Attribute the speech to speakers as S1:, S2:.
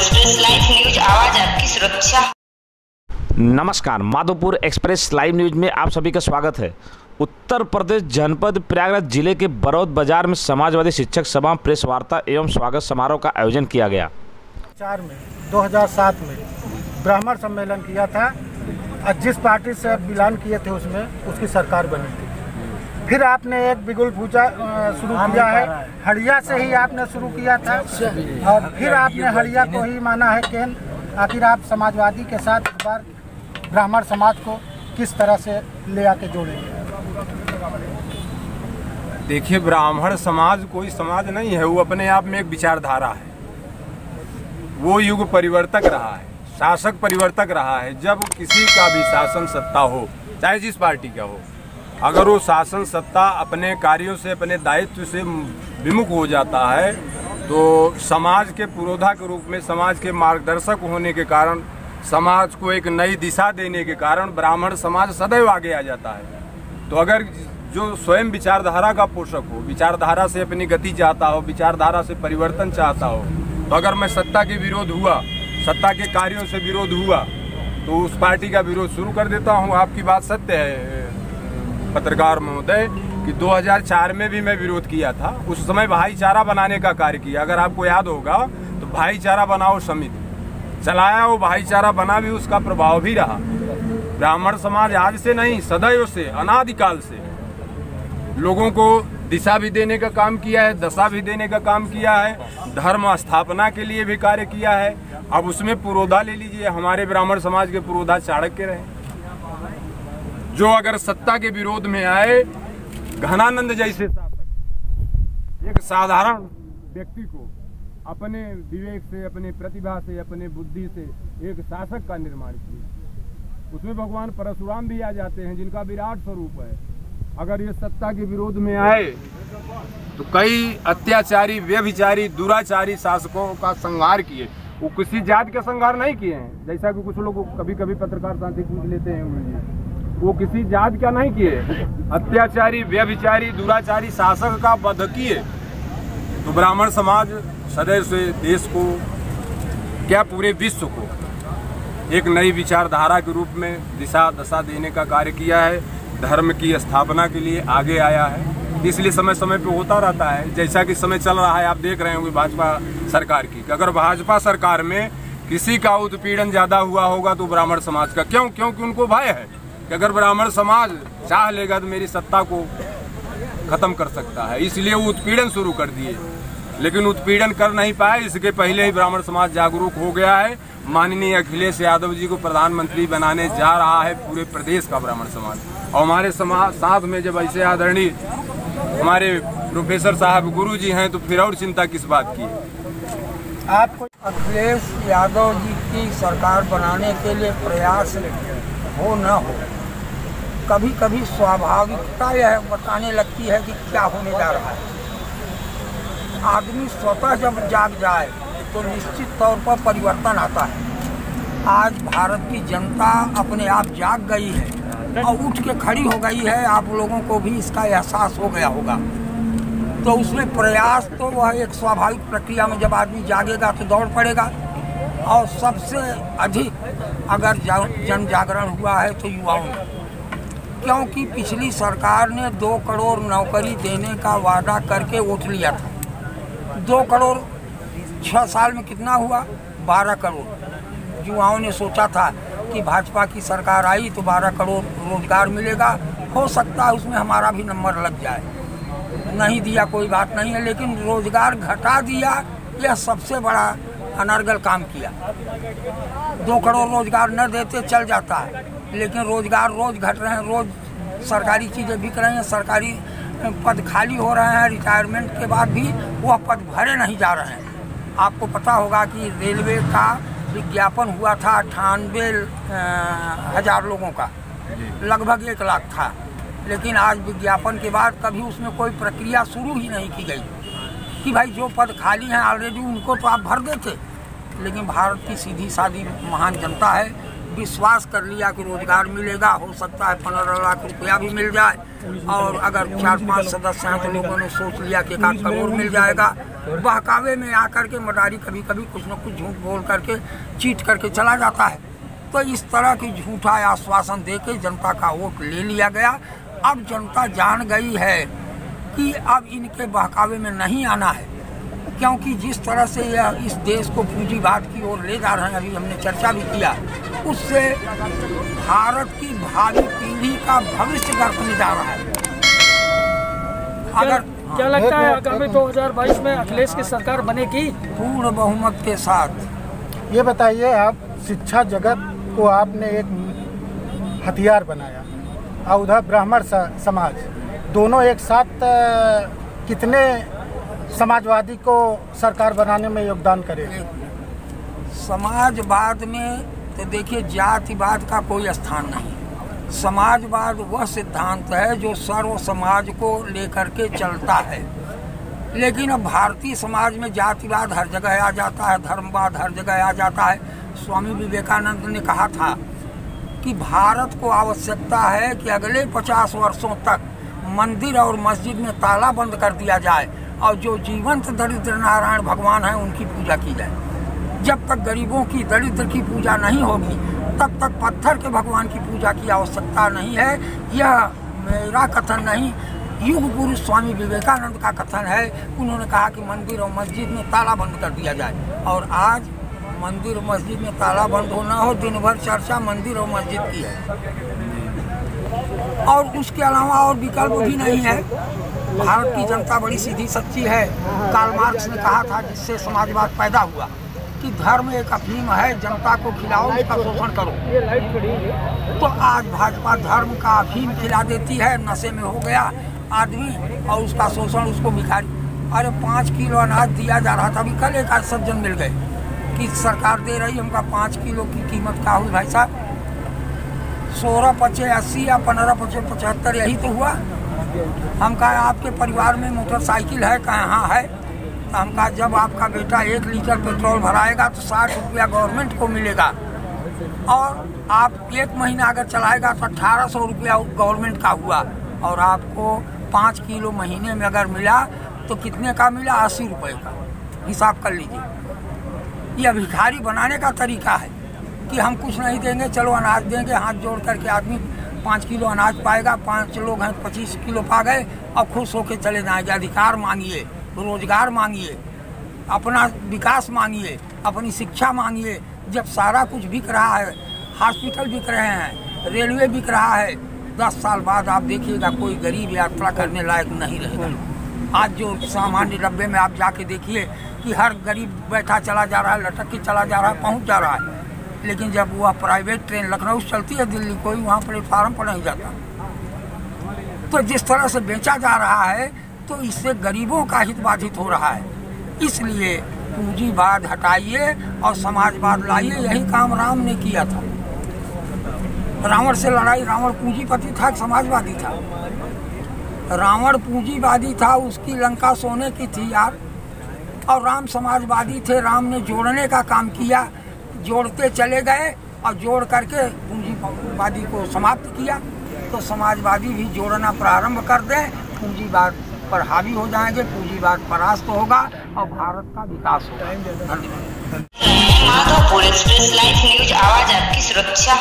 S1: Express live news, आवाज आपकी सुरक्षा।
S2: नमस्कार, माधोपुर एक्सप्रेस लाइव न्यूज में आप सभी का स्वागत है। उत्तर प्रदेश जनपद प्रयागराज जिले के बरौद बाजार में समाजवादी शिक्षक सभा प्रेस वार्ता एवं स्वागत समारोह का आयोजन किया गया।
S3: 2007 में ब्राह्मण सम्मेलन किया था और जिस पार्टी से बिलोंग किए थे उसमें उसकी सरकार बनी थी। फिर आपने एक बिगुल पूजा शुरू किया है, हड़िया से ही आपने शुरू किया था और फिर आपने हड़िया को ही माना है केंद्र। आखिर आप समाजवादी के साथ इस बार ब्राह्मण समाज को किस तरह से ले आके जोड़ेंगे?
S4: देखिए, ब्राह्मण समाज कोई समाज नहीं है, वो अपने आप में एक विचारधारा है। वो युग परिवर्तक रहा है, शासक परिवर्तक रहा है। जब किसी का भी शासन सत्ता हो, चाहे जिस पार्टी का हो, अगर वो शासन सत्ता अपने कार्यों से, अपने दायित्व से विमुख हो जाता है तो समाज के पुरोधा के रूप में, समाज के मार्गदर्शक होने के कारण, समाज को एक नई दिशा देने के कारण ब्राह्मण समाज सदैव आगे आ जाता है। तो अगर जो स्वयं विचारधारा का पोषक हो, विचारधारा से अपनी गति चाहता हो, विचारधारा से परिवर्तन चाहता हो, तो अगर मैं सत्ता के विरोध हुआ, सत्ता के कार्यों से विरोध हुआ, तो उस पार्टी का विरोध शुरू कर देता हूँ। आपकी बात सत्य है पत्रकार महोदय कि 2004 में भी मैं विरोध किया था। उस समय भाईचारा बनाने का कार्य किया। अगर आपको याद होगा तो भाईचारा बनाओ समिति चलाया, वो भाईचारा बना भी, उसका प्रभाव भी रहा। ब्राह्मण समाज आज से नहीं, सदैव से, अनादिकाल से लोगों को दिशा भी देने का काम किया है, दशा भी देने का काम किया है, धर्म स्थापना के लिए भी कार्य किया है। अब उसमें पुरोधा ले लीजिए, हमारे ब्राह्मण समाज के पुरोधा चाणक्य रहे, जो अगर सत्ता के विरोध में आए, घनानंद जैसे शासक एक साधारण व्यक्ति को अपने विवेक से, अपने प्रतिभा से, अपने बुद्धि से एक शासक का निर्माण किया। उसमें भगवान परशुराम भी आ जाते हैं, जिनका विराट स्वरूप है। अगर ये सत्ता के विरोध में आए तो कई अत्याचारी, व्यभिचारी, दुराचारी शासकों का संहार किए। वो किसी जाति का संहार नहीं किए हैं, जैसा कि कुछ लोग कभी कभी पत्रकार साथी पूछ लेते हैं मुझे। वो किसी जाति का नहीं किए, अत्याचारी, व्यभिचारी, दुराचारी शासक का वध किए। तो ब्राह्मण समाज सदैव से देश को, क्या पूरे विश्व को एक नई विचारधारा के रूप में दिशा दशा देने का कार्य किया है। धर्म की स्थापना के लिए आगे आया है। इसलिए समय समय पे होता रहता है, जैसा कि समय चल रहा है। आप देख रहे होंगे भाजपा सरकार की, अगर भाजपा सरकार में किसी का उत्पीड़न ज्यादा हुआ होगा तो ब्राह्मण समाज का। क्योंकि उनको भय है कि अगर ब्राह्मण समाज चाह लेगा तो मेरी सत्ता को खत्म कर सकता है, इसलिए वो उत्पीड़न शुरू कर दिए। लेकिन उत्पीड़न कर नहीं पाए, इसके पहले ही ब्राह्मण समाज जागरूक हो गया है। माननीय अखिलेश यादव जी को प्रधानमंत्री बनाने जा रहा है पूरे प्रदेश का ब्राह्मण समाज। और हमारे समाज साथ में जब ऐसे आदरणीय हमारे प्रोफेसर साहब गुरु जी हैं, तो फिर और चिंता किस बात की है।
S5: आपको अखिलेश यादव जी की सरकार बनाने के लिए प्रयास हो न हो, कभी कभी स्वाभाविकता यह बताने लगती है कि क्या होने जा रहा है। आदमी स्वतः जब जाग जाए तो निश्चित तौर पर परिवर्तन आता है। आज भारत की जनता अपने आप जाग गई है और उठ के खड़ी हो गई है। आप लोगों को भी इसका एहसास हो गया होगा। तो उसमें प्रयास तो वह एक स्वाभाविक प्रक्रिया में, जब आदमी जागेगा तो दौड़ पड़ेगा। और सबसे अधिक अगर जन जागरण हुआ है तो युवाओं में, क्योंकि पिछली सरकार ने 2 करोड़ नौकरी देने का वादा करके वोट लिया था। 2 करोड़ 6 साल में कितना हुआ? 12 करोड़। युवाओं ने सोचा था कि भाजपा की सरकार आई तो 12 करोड़ रोजगार मिलेगा, हो सकता है उसमें हमारा भी नंबर लग जाए। नहीं दिया, कोई बात नहीं है, लेकिन रोजगार घटा दिया। यह सबसे बड़ा अनर्गल काम किया। 2 करोड़ रोजगार न देते चल जाता है, लेकिन रोजगार रोज घट रहे हैं, रोज सरकारी चीज़ें बिक रही हैं, सरकारी पद खाली हो रहे हैं। रिटायरमेंट के बाद भी वह पद भरे नहीं जा रहे हैं। आपको पता होगा कि रेलवे का विज्ञापन हुआ था 98,000 लोगों का, लगभग 1 लाख था। लेकिन आज विज्ञापन के बाद कभी उसमें कोई प्रक्रिया शुरू ही नहीं की गई कि भाई जो पद खाली हैं ऑलरेडी उनको तो आप भर देते। लेकिन भारत की सीधी सादी महान जनता है, विश्वास कर लिया कि रोजगार मिलेगा, हो सकता है 15 लाख रुपया भी मिल जाए। और अगर 4-5 सदस्य हैं तो लोगों ने सोच लिया कि 1 करोड़ मिल जाएगा। बहकावे में आकर के मदारी कभी कभी कुछ न कुछ झूठ बोल करके चीट करके चला जाता है। तो इस तरह की झूठा आश्वासन देके जनता का वोट ले लिया गया। अब जनता जान गई है कि अब इनके बहकावे में नहीं आना है, क्योंकि जिस तरह से यह इस देश को पूंजीवाद की ओर ले जा रहे हैं, अभी हमने चर्चा भी किया, उससे भारत की भावी पीढ़ी का भविष्य गर्क में जा रहा है। अगर
S6: क्या लगता है आगामी 2022 में अखिलेश की सरकार बनेगी?
S5: पूर्ण बहुमत के साथ।
S3: ये बताइए, आप शिक्षा जगत को आपने एक हथियार बनाया और उधर ब्राह्मण समाज, दोनों एक साथ कितने समाजवादी को सरकार बनाने में योगदान करेगा?
S5: समाजवाद में तो देखिए जातिवाद का कोई स्थान नहीं। समाजवाद वह सिद्धांत है जो सर्व समाज को लेकर के चलता है। लेकिन अब भारतीय समाज में जातिवाद हर जगह आ जाता है, धर्मवाद हर जगह आ जाता है। स्वामी विवेकानंद ने कहा था कि भारत को आवश्यकता है कि अगले 50 वर्षों तक मंदिर और मस्जिद में ताला बंद कर दिया जाए और जो जीवंत दरिद्र नारायण भगवान हैं उनकी पूजा की जाए। जब तक गरीबों की, दरिद्र की पूजा नहीं होगी, तब तक पत्थर के भगवान की पूजा की आवश्यकता नहीं है। यह मेरा कथन नहीं, युग पुरुष स्वामी विवेकानंद का कथन है। उन्होंने कहा कि मंदिर और मस्जिद में ताला बंद कर दिया जाए। और आज मंदिर और मस्जिद में ताला बंद होना हो, दिन भर चर्चा मंदिर और मस्जिद की है, और उसके अलावा और विकल्प भी नहीं है। भारत की जनता बड़ी सीधी सच्ची है। कार्ल मार्क्स ने कहा था, जिससे समाजवाद पैदा हुआ, कि धर्म एक अफीम है, जनता को खिलाओ, उसका शोषण करो। तो आज भाजपा धर्म का अफीम खिला देती है, नशे में हो गया आदमी और उसका शोषण, उसको भिखारी। अरे 5 किलो अनाज दिया जा रहा था, अभी कल एक आज सज्जन मिल गए कि सरकार दे रही, हमका 5 किलो की कीमत क्या हुई भाई साहब? 16 पचे 80 या 15 पचे 75, यही तो हुआ। हम कहा आपके परिवार में मोटरसाइकिल है? कहा हाँ है। तो हम कहा जब आपका बेटा 1 लीटर पेट्रोल भराएगा तो 60 रुपया गवर्नमेंट को मिलेगा, और आप 1 महीना अगर चलाएगा तो 1800 रुपया गवर्नमेंट का हुआ, और आपको 5 किलो महीने में अगर मिला तो कितने का मिला? 80 रुपये का। हिसाब कर लीजिए। यह भिखारी बनाने का तरीका है कि हम कुछ नहीं देंगे, चलो अनाज देंगे। हाथ जोड़ करके आदमी 5 किलो अनाज पाएगा, 5 लोग हैं 25 किलो पा गए, अब खुश होकर चले जाएंगे। अधिकार मांगिए, रोजगार मांगिए, अपना विकास मांगिए, अपनी शिक्षा मांगिए। जब सारा कुछ बिक रहा है, हॉस्पिटल बिक रहे हैं, रेलवे बिक रहा है, 10 साल बाद आप देखिएगा कोई गरीब यात्रा करने लायक नहीं रहेगा। आज जो सामान्य डब्बे में आप जाके देखिए कि हर गरीब बैठा चला जा रहा है, लटक के चला जा रहा है, पहुंच जा रहा है। लेकिन जब वह प्राइवेट ट्रेन लखनऊ से चलती है दिल्ली, कोई वहाँ प्लेटफार्म पर नहीं जाता। तो जिस तरह से बेचा जा रहा है, तो इससे गरीबों का हित बाधित हो रहा है। इसलिए पूंजीवाद हटाइए और समाजवाद लाइए। यही काम राम ने किया था। रावण से लड़ाई, रावण पूंजीपति था, समाजवादी था। रावण पूंजीवादी था, उसकी लंका सोने की थी यार, और राम समाजवादी थे। राम ने जोड़ने का काम किया, जोड़ते चले गए और जोड़ करके पूंजीवादी को समाप्त किया। तो समाजवादी भी जोड़ना प्रारंभ कर दें, पूंजीवाद पर हावी हो जाएंगे, पूंजीवाद परास्त होगा और भारत का विकास होगा। धन्यवाद।
S1: माधोपुर एक्सप्रेस लाइव न्यूज, आवाज आपकी सुरक्षा।